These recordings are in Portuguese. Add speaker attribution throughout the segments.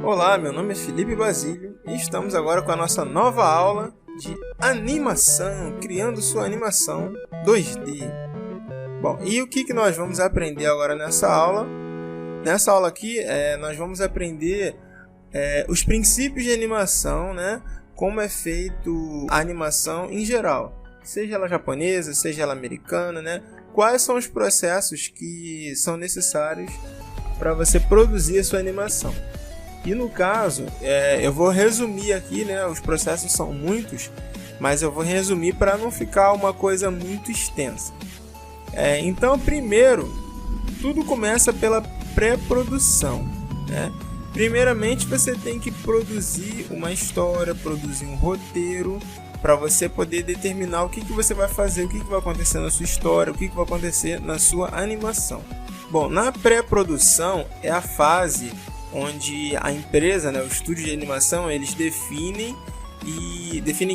Speaker 1: Olá, meu nome é Felipe Basílio e estamos agora com a nossa nova aula de animação, criando sua animação 2D. Bom, e o que nós vamos aprender agora nessa aula? Nessa aula aqui, nós vamos aprender os princípios de animação, né? Como é feito a animação em geral, seja ela japonesa, seja ela americana, né? Quais são os processos que são necessários para você produzir a sua animação. E no caso, eu vou resumir aqui, né? Os processos são muitos, mas eu vou resumir para não ficar uma coisa muito extensa. Então, primeiro, tudo começa pela pré-produção, né? Primeiramente, você tem que produzir uma história, produzir um roteiro, para você poder determinar o que você vai fazer, o que vai acontecer na sua história, o que vai acontecer na sua animação. Bom, na pré-produção é a fase onde a empresa, né, o estúdio de animação, eles definem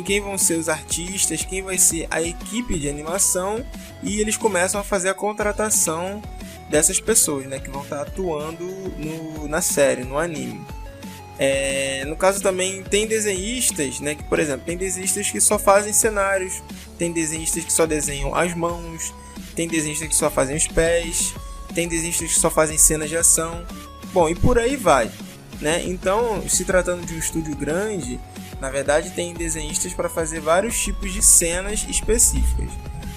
Speaker 1: quem vão ser os artistas, quem vai ser a equipe de animação, e eles começam a fazer a contratação dessas pessoas, né, que vão estar atuando na série, no anime. No caso também tem desenhistas, né, que, por exemplo, tem desenhistas que só fazem cenários, tem desenhistas que só desenham as mãos, tem desenhistas que só fazem os pés, tem desenhistas que só fazem cenas de ação. Bom, e por aí vai, né? Então, se tratando de um estúdio grande, na verdade tem desenhistas para fazer vários tipos de cenas específicas.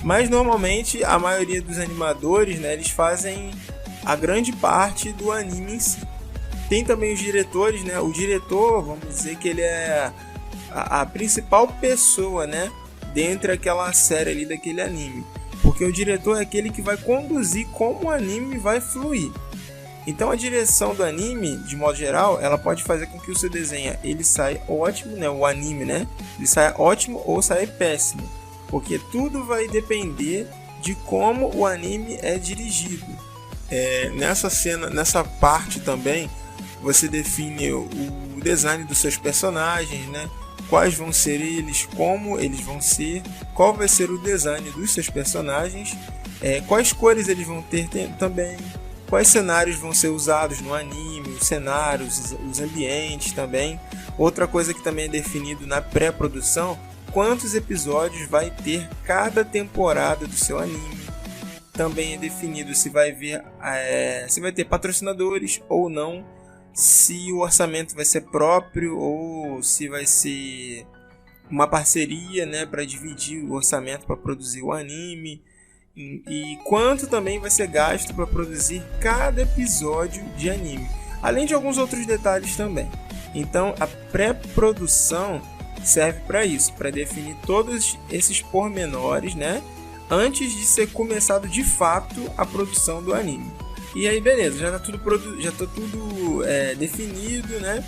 Speaker 1: Mas normalmente a maioria dos animadores, né, eles fazem a grande parte do anime em si. Tem também os diretores, né? O diretor, vamos dizer que ele é a principal pessoa, né, dentro daquela série ali, daquele anime. Porque o diretor é aquele que vai conduzir como o anime vai fluir. Então a direção do anime, de modo geral, ela pode fazer com que o seu desenho ele saia ótimo, né? O anime, né? Ele saia ótimo ou saia péssimo. Porque tudo vai depender de como o anime é dirigido. Nessa parte também, você define o design dos seus personagens, né? Quais vão ser eles, como eles vão ser, qual vai ser o design dos seus personagens, quais cores eles vão ter também, quais cenários vão ser usados no anime, os cenários, os ambientes também. Outra coisa que também é definido na pré-produção, quantos episódios vai ter cada temporada do seu anime. Também é definido se vai ter patrocinadores ou não, se o orçamento vai ser próprio ou se vai ser uma parceria, né, para dividir o orçamento para produzir o anime, e quanto também vai ser gasto para produzir cada episódio de anime, além de alguns outros detalhes também. Então a pré-produção serve para isso, para definir todos esses pormenores, né, antes de ser começado de fato a produção do anime. E aí beleza, já tá tudo definido, né?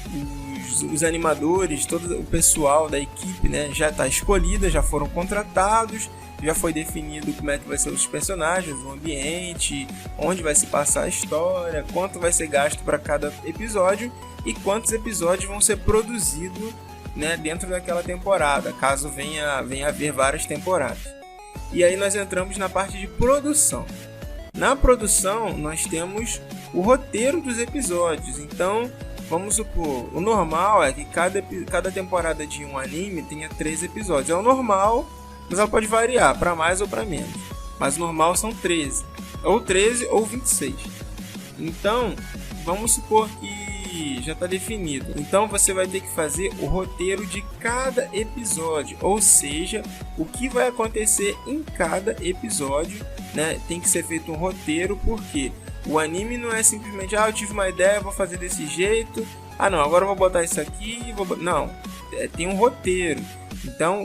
Speaker 1: Os animadores, todo o pessoal da equipe, né, já está escolhida, já foram contratados, já foi definido como é que vai ser os personagens, o ambiente, onde vai se passar a história, quanto vai ser gasto para cada episódio e quantos episódios vão ser produzidos, né, dentro daquela temporada, caso venha a haver várias temporadas. E aí nós entramos na parte de produção. Na produção, nós temos o roteiro dos episódios. Então, vamos supor, o normal é que cada temporada de um anime tenha 13 episódios. É o normal, mas ela pode variar para mais ou para menos. Mas o normal são 13. Ou 13 ou 26. Então, vamos supor que já está definido. Então, você vai ter que fazer o roteiro de cada episódio. Ou seja, o que vai acontecer em cada episódio, né? Tem que ser feito um roteiro, porque o anime não é simplesmente eu tive uma ideia, vou fazer desse jeito, não, agora eu vou botar isso aqui, não, tem um roteiro. Então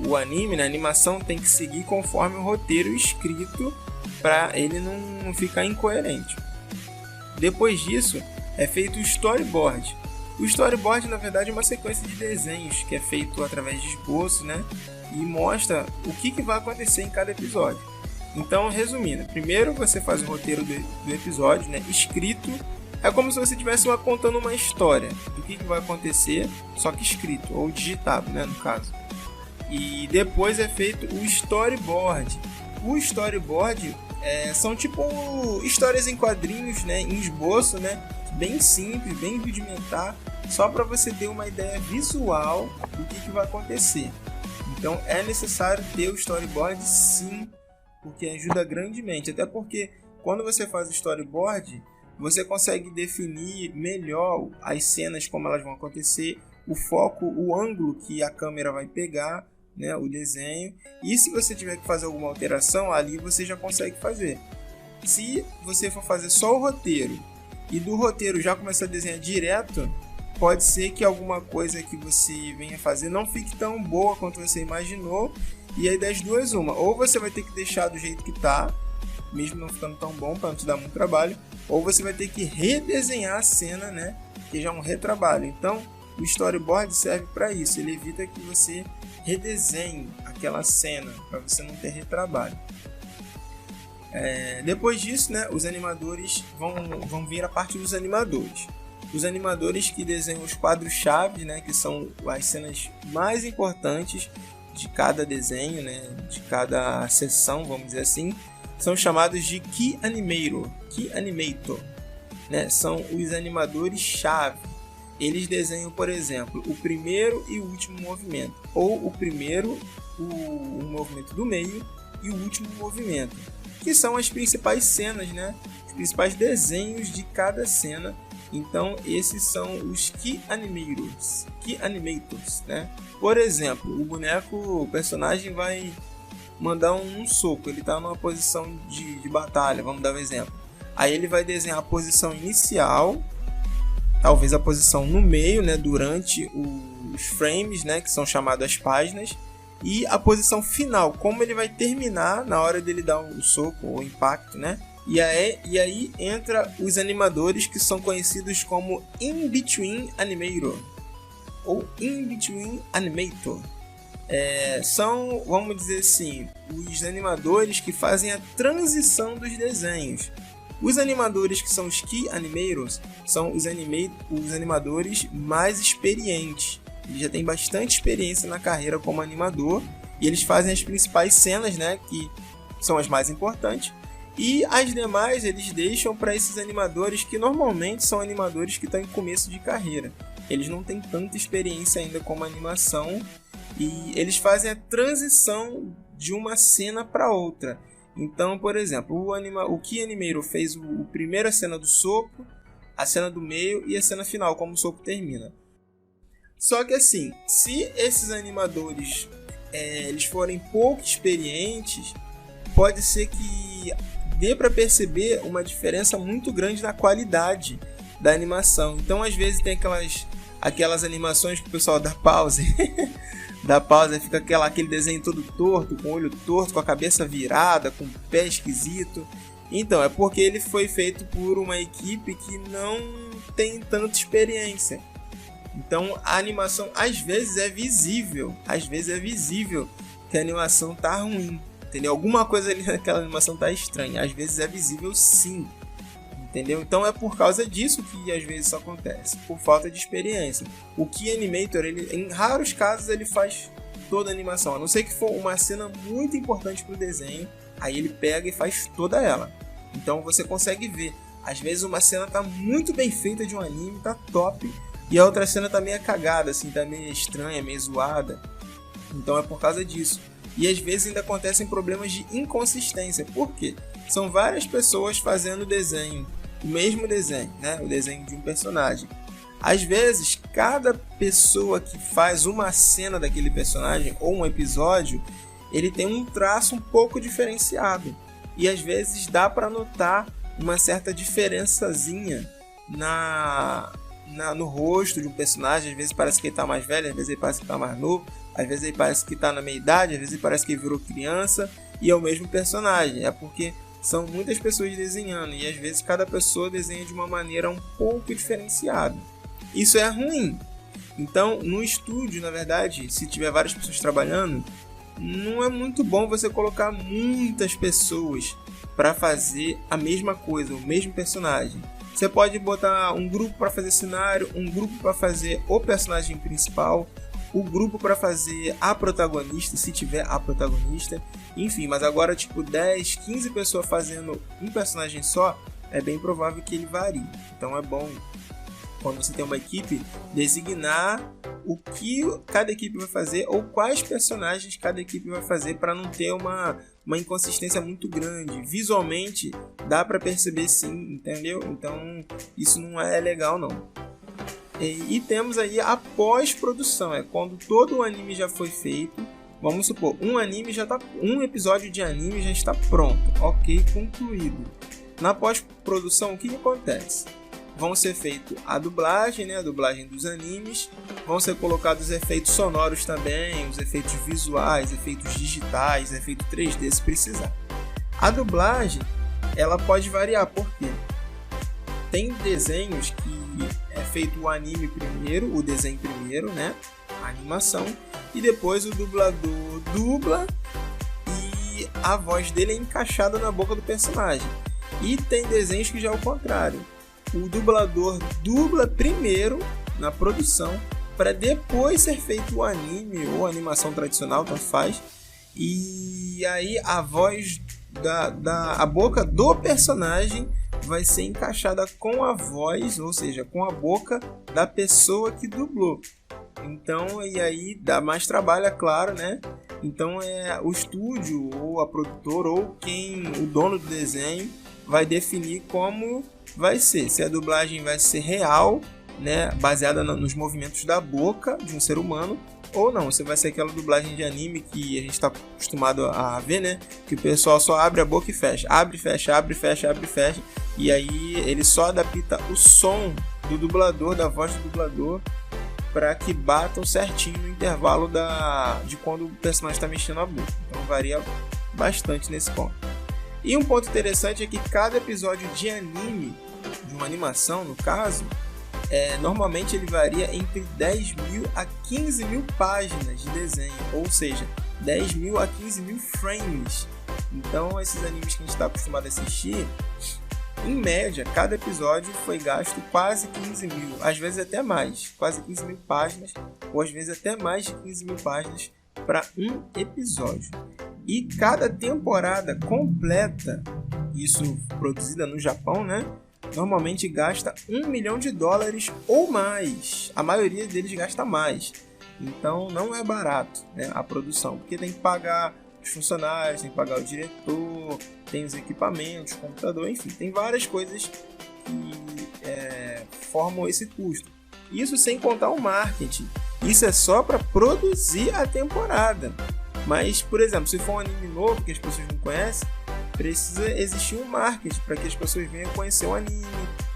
Speaker 1: o anime, né, a animação tem que seguir conforme o roteiro escrito, para ele não ficar incoerente. Depois disso é feito o storyboard. O storyboard, na verdade, é uma sequência de desenhos que é feito através de esboço, né, e mostra o que vai acontecer em cada episódio. Então, resumindo, primeiro você faz o roteiro do episódio, né, escrito. É como se você estivesse contando uma história do que vai acontecer, só que escrito, ou digitado, né, no caso. E depois é feito o storyboard. O storyboard São tipo histórias em quadrinhos, né, em esboço, né, bem simples, bem rudimentar, só para você ter uma ideia visual do que vai acontecer. Então é necessário ter o storyboard, sim, porque ajuda grandemente. Até porque quando você faz o storyboard, você consegue definir melhor as cenas, como elas vão acontecer, o foco, o ângulo que a câmera vai pegar, né, o desenho. E se você tiver que fazer alguma alteração, ali você já consegue fazer. Se você for fazer só o roteiro e do roteiro já começar a desenhar direto, pode ser que alguma coisa que você venha fazer não fique tão boa quanto você imaginou. E aí das duas uma, ou você vai ter que deixar do jeito que tá, mesmo não ficando tão bom para não te dar muito trabalho, ou você vai ter que redesenhar a cena, né, que já é um retrabalho. Então o storyboard serve para isso, ele evita que você redesenhe aquela cena, para você não ter retrabalho. Depois disso, né, os animadores vão vir a parte dos animadores. Os animadores que desenham os quadros-chave, né, que são as cenas mais importantes de cada desenho, né, de cada sessão, vamos dizer assim, são chamados de Key Animator, né, são os animadores-chave. Eles desenham, por exemplo, o primeiro e o último movimento, ou o primeiro, o movimento do meio e o último movimento, que são as principais cenas, né, os principais desenhos de cada cena. Então esses são os Key Animators, né? Por exemplo, o personagem vai mandar um soco, ele está numa posição de batalha, vamos dar um exemplo. Aí ele vai desenhar a posição inicial, talvez a posição no meio, né, durante os frames, né, que são chamadas as páginas, e a posição final, como ele vai terminar na hora dele dar o soco ou o impacto, né? E aí entra os animadores que são conhecidos como In-Between Animator ou In-Between Animator. São, vamos dizer assim, os animadores que fazem a transição dos desenhos. Os animadores que são os Key Animators são os animadores mais experientes. Eles já têm bastante experiência na carreira como animador e eles fazem as principais cenas, né, que são as mais importantes. E as demais eles deixam para esses animadores que normalmente são animadores que estão em começo de carreira. Eles não têm tanta experiência ainda como animação e eles fazem a transição de uma cena para outra. Então, por exemplo, o Key Animator fez a primeira cena do soco, a cena do meio e a cena final, como o soco termina. Só que assim, se esses animadores eles forem pouco experientes, pode ser que dê para perceber uma diferença muito grande na qualidade da animação. Então às vezes tem aquelas animações que o pessoal dá pause dá pausa, fica aquele desenho todo torto, com o olho torto, com a cabeça virada, com o pé esquisito. Então é porque ele foi feito por uma equipe que não tem tanta experiência. Então a animação às vezes é visível que a animação tá ruim, entendeu? Alguma coisa ali naquela animação tá estranha, às vezes é visível sim, entendeu? Então é por causa disso que às vezes isso acontece, por falta de experiência. O Key Animator, em raros casos ele faz toda a animação, a não ser que for uma cena muito importante pro desenho, aí ele pega e faz toda ela. Então você consegue ver, às vezes uma cena tá muito bem feita de um anime, tá top, e a outra cena tá meio cagada, assim, tá meio estranha, meio zoada. Então é por causa disso. E às vezes ainda acontecem problemas de inconsistência. Por quê? São várias pessoas fazendo o mesmo desenho, né? O desenho de um personagem. Às vezes, cada pessoa que faz uma cena daquele personagem ou um episódio, ele tem um traço um pouco diferenciado. E às vezes dá para notar uma certa diferençazinha no rosto de um personagem. Às vezes parece que ele está mais velho, às vezes ele parece que está mais novo, às vezes ele parece que está na meia idade, às vezes ele parece que ele virou criança e é o mesmo personagem. É porque são muitas pessoas desenhando e às vezes cada pessoa desenha de uma maneira um pouco diferenciada. Isso é ruim. Então, no estúdio, na verdade, se tiver várias pessoas trabalhando, não é muito bom você colocar muitas pessoas para fazer a mesma coisa, o mesmo personagem. Você pode botar um grupo para fazer cenário, um grupo para fazer o personagem principal, o grupo para fazer a protagonista, se tiver a protagonista, enfim, mas agora tipo 10, 15 pessoas fazendo um personagem só, é bem provável que ele varie. Então é bom, quando você tem uma equipe, designar o que cada equipe vai fazer ou quais personagens cada equipe vai fazer para não ter uma inconsistência muito grande. Visualmente dá para perceber sim, entendeu? Então isso não é legal não. E temos aí a pós-produção, é quando todo o anime já foi feito. Vamos supor, um episódio de anime já está pronto, ok, concluído. Na pós-produção, o que acontece? Vão ser feita a dublagem, né, a dublagem dos animes, vão ser colocados efeitos sonoros também, os efeitos visuais, efeitos digitais, efeito 3D se precisar. A dublagem, ela pode variar, por quê? Tem desenhos que é feito o anime primeiro, o desenho primeiro, né, a animação, e depois o dublador dubla e a voz dele é encaixada na boca do personagem. E tem desenhos que já é o contrário. O dublador dubla primeiro na produção para depois ser feito o anime ou a animação tradicional, tanto faz. E aí a voz a boca do personagem vai ser encaixada com a voz, ou seja, com a boca da pessoa que dublou. Então, e aí dá mais trabalho, é claro, né? Então é o estúdio ou a produtora ou o dono do desenho vai definir como vai ser. Se a dublagem vai ser real, né, baseada nos movimentos da boca de um ser humano, ou não, se vai ser aquela dublagem de anime que a gente está acostumado a ver, né? Que o pessoal só abre a boca e fecha. Abre, fecha, abre, fecha, abre, fecha. E aí ele só adapta o som do dublador, da voz do dublador, para que batam certinho no intervalo de quando o personagem está mexendo a boca. Então varia bastante nesse ponto. E um ponto interessante é que cada episódio de anime, de uma animação no caso, normalmente ele varia entre 10 mil a 15 mil páginas de desenho, ou seja, 10 mil a 15 mil frames. Então esses animes que a gente está acostumado a assistir, em média, cada episódio foi gasto quase 15 mil, às vezes até mais, quase 15 mil páginas, ou às vezes até mais de 15 mil páginas para um episódio. E cada temporada completa, isso produzida no Japão, né? Normalmente gasta $1 milhão ou mais. A maioria deles gasta mais. Então não é barato, né, a produção, porque tem que pagar os funcionários, tem que pagar o diretor, tem os equipamentos, computador, enfim, tem várias coisas que formam esse custo. Isso sem contar o marketing. Isso é só para produzir a temporada. Mas, por exemplo, se for um anime novo que as pessoas não conhecem, precisa existir um marketing para que as pessoas venham conhecer o anime,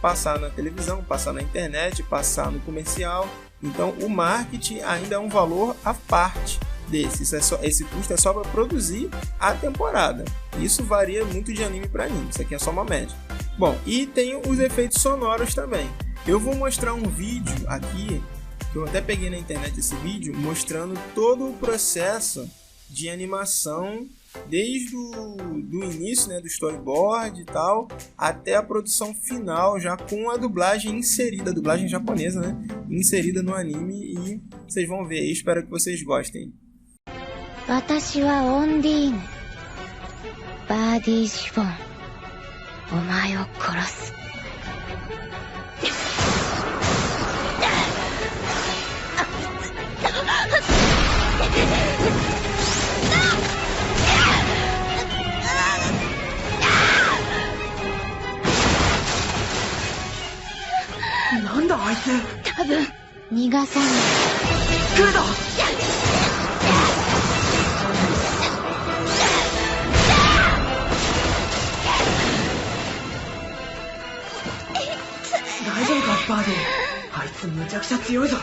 Speaker 1: passar na televisão, passar na internet, passar no comercial. Então, o marketing ainda é um valor à parte desse. Esse custo é só para produzir a temporada. Isso varia muito de anime para anime. Isso aqui é só uma média. Bom, e tem os efeitos sonoros também. Eu vou mostrar um vídeo aqui, que eu até peguei na internet esse vídeo, mostrando todo o processo de animação desde do início, né, do storyboard e tal, até a produção final, já com a dublagem inserida, a dublagem japonesa, né, inserida no anime, e vocês vão ver. Eu espero que vocês gostem.
Speaker 2: 私はオンディーヌバーディーシフォンお前を殺す
Speaker 3: なんだあいつ。
Speaker 2: 多分逃がさない
Speaker 3: 来るぞ。大丈夫かバーディー。あいつむちゃくちゃ強いぞ。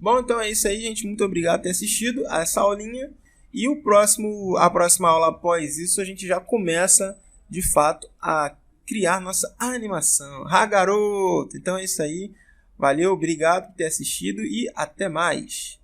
Speaker 1: Bom, então é isso aí, gente. Muito obrigado por ter assistido a essa aulinha. E a próxima aula após isso, a gente já começa, de fato, a criar nossa animação. Ah, garoto! Então é isso aí. Valeu, obrigado por ter assistido e até mais.